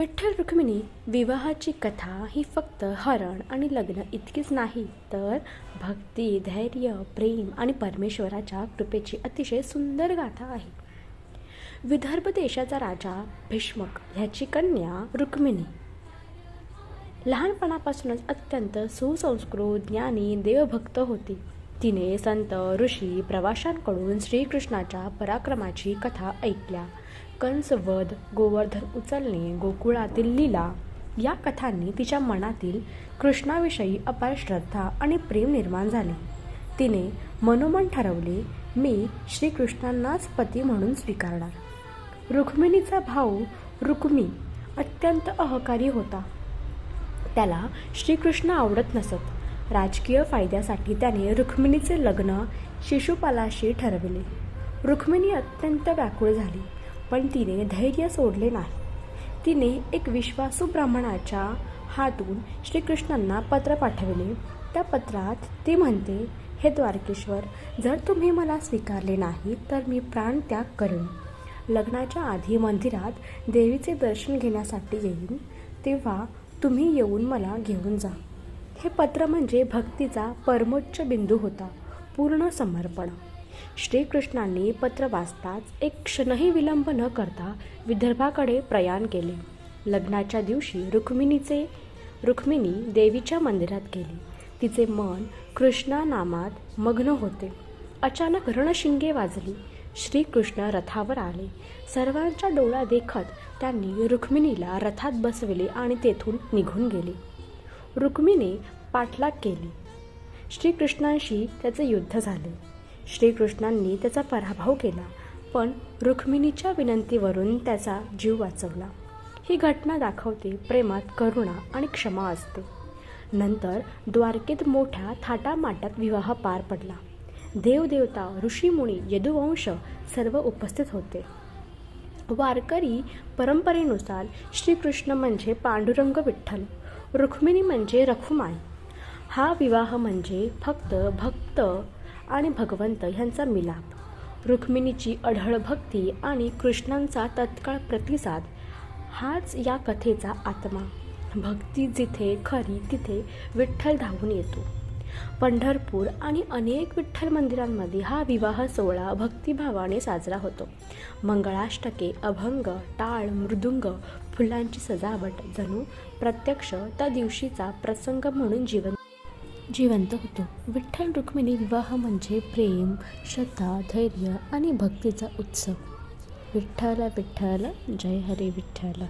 विठ्ठल रुक्मिणी विवाहाची कथा ही फक्त हरण आणि लग्न इतकीच नाही, तर भक्ती, धैर्य, प्रेम आणि परमेश्वराच्या कृपेची अतिशय सुंदर गाथा आहे. विदर्भ देशाचा राजा भीष्मक ह्याची कन्या रुक्मिणी लहानपणापासूनच अत्यंत सुसंस्कृत, ज्ञानी, देवभक्त होती. तिने संत, ऋषी, प्रवाशांकडून श्रीकृष्णाच्या पराक्रमाची कथा ऐकल्या. कंसवध, गोवर्धन उचलणे, गोकुळातील लीला या कथांनी तिच्या मनातील कृष्णाविषयी अपार श्रद्धा आणि प्रेम निर्माण झाले. तिने मनोमन ठरवले, मी श्रीकृष्णांनाच पती म्हणून स्वीकारणार. रुक्मिणीचा भाऊ रुक्मी अत्यंत अहंकारी होता. त्याला श्रीकृष्ण आवडत नसत. राजकीय फायद्यासाठी त्याने रुक्मिणीचे लग्न शिशुपालाशी ठरविले. रुक्मिणी अत्यंत व्याकुळ झाली, पण तिने धैर्य सोडले नाही. तिने एक विश्वासू ब्राह्मणाच्या हातून श्रीकृष्णांना पत्र पाठविले. त्या पत्रात ती म्हणते, हे द्वारकेश्वर, जर तुम्ही मला स्वीकारले नाही तर मी प्राणत्याग करेन. लग्नाच्या आधी मंदिरात देवीचे दर्शन घेण्यासाठी येईन, तेव्हा तुम्ही येऊन मला घेऊन जा. हे पत्र म्हणजे भक्तीचा परमोच्च बिंदू होता, पूर्ण समर्पण. श्रीकृष्णांनी पत्र वाचताच एक क्षणही विलंब न करता विदर्भाकडे प्रयाण केले. लग्नाच्या दिवशी रुक्मिणी देवीच्या मंदिरात गेली. तिचे मन कृष्णा नामात मग्न होते. अचानक रणशिंगे वाजली. श्रीकृष्ण रथावर आले. सर्वांच्या डोळा देखत त्यांनी रुक्मिणीला रथात बसविले आणि तेथून निघून गेले. रुक्मिणी पाठलाग केली. श्रीकृष्णांशी त्याचे युद्ध झाले. श्रीकृष्णांनी त्याचा पराभव केला, पण रुक्मिणीच्या विनंतीवरून त्याचा जीव वाचवला. ही घटना दाखवते प्रेमात करुणा आणि क्षमा असते. नंतर द्वारकेत मोठ्या थाटामाटात विवाह पार पडला. देवदेवता, ऋषीमुनी, यदुवंश सर्व उपस्थित होते. वारकरी परंपरेनुसार श्रीकृष्ण म्हणजे पांडुरंग विठ्ठल, रुक्मिणी म्हणजे रखुमाई. हा विवाह म्हणजे फक्त भक्त आणि भगवंत ह्यांचा मिलाप. रुक्मिणीची अढळ भक्ती आणि कृष्णांचा तत्काळ प्रतिसाद हाच या कथेचा आत्मा. भक्ती जिथे खरी तिथे विठ्ठल धावून येतो. पंढरपूर आणि अनेक विठ्ठल मंदिरांमध्ये हा विवाह सोहळा भक्तिभावाने साजरा होतो. मंगळाष्टके, अभंग, टाळ, मृदुंग, फुलांची सजावट जणू प्रत्यक्ष त्या दिवशीचा प्रसंग म्हणून जिवंत होतो. विठ्ठल रुक्मिणी विवाह म्हणजे प्रेम, श्रद्धा, धैर्य आणि भक्तीचा उत्सव. विठ्ठल विठ्ठल, जय हरी विठ्ठल.